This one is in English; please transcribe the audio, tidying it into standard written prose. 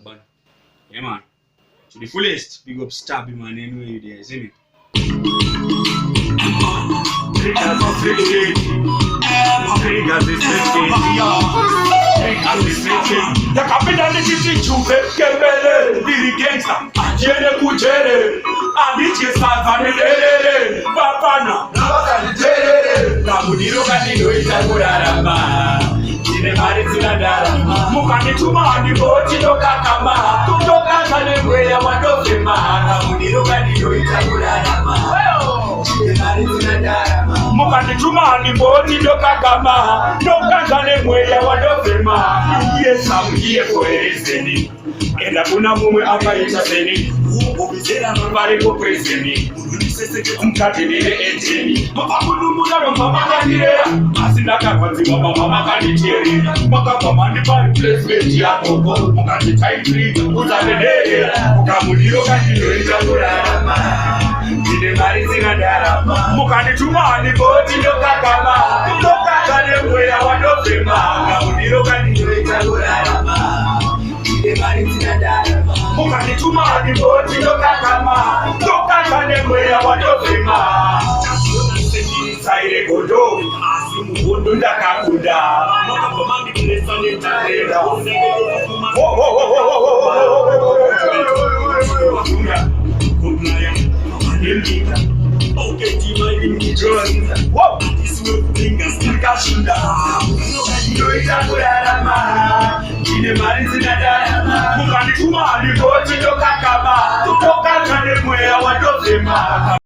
bun. Yeah, man. To the fullest, big up Stabby, man, anyway you there, see me? The capital is Chuve, Kebele, the gangster, Jene Kujere, and it is Savanele, Papana, Namuniro Canino is a Murarama, Cinemaritina, Mukanituma, the Botino Kakama, Tutoka, way I want to be man, Namuniro Canino is a Murarama, Cinemaritina. Mukanituma ni boti doka kama doka mweya wadofema yes amgie koerezeni enda kuna mumwe akaita seni ubizera nobari ko preseni mkatenere eteni mapamunumuna mama kanirera asina kakwanzi mama kaniteri makapama ndi pari placement yako mukati time 3 uzanenere ukamuliro kaninoita kurarama ine mari zingadarama mukanituma ni boti doka kama mweya wadofema kamuliro kaninoita kurarama ine mari zingadarama mukanituma ni boti doka kama mweya wadofema saire godo asimuhondo ndakakunda makapamani kunesane tarera mukanituma ni boti doka kama mweya wadofema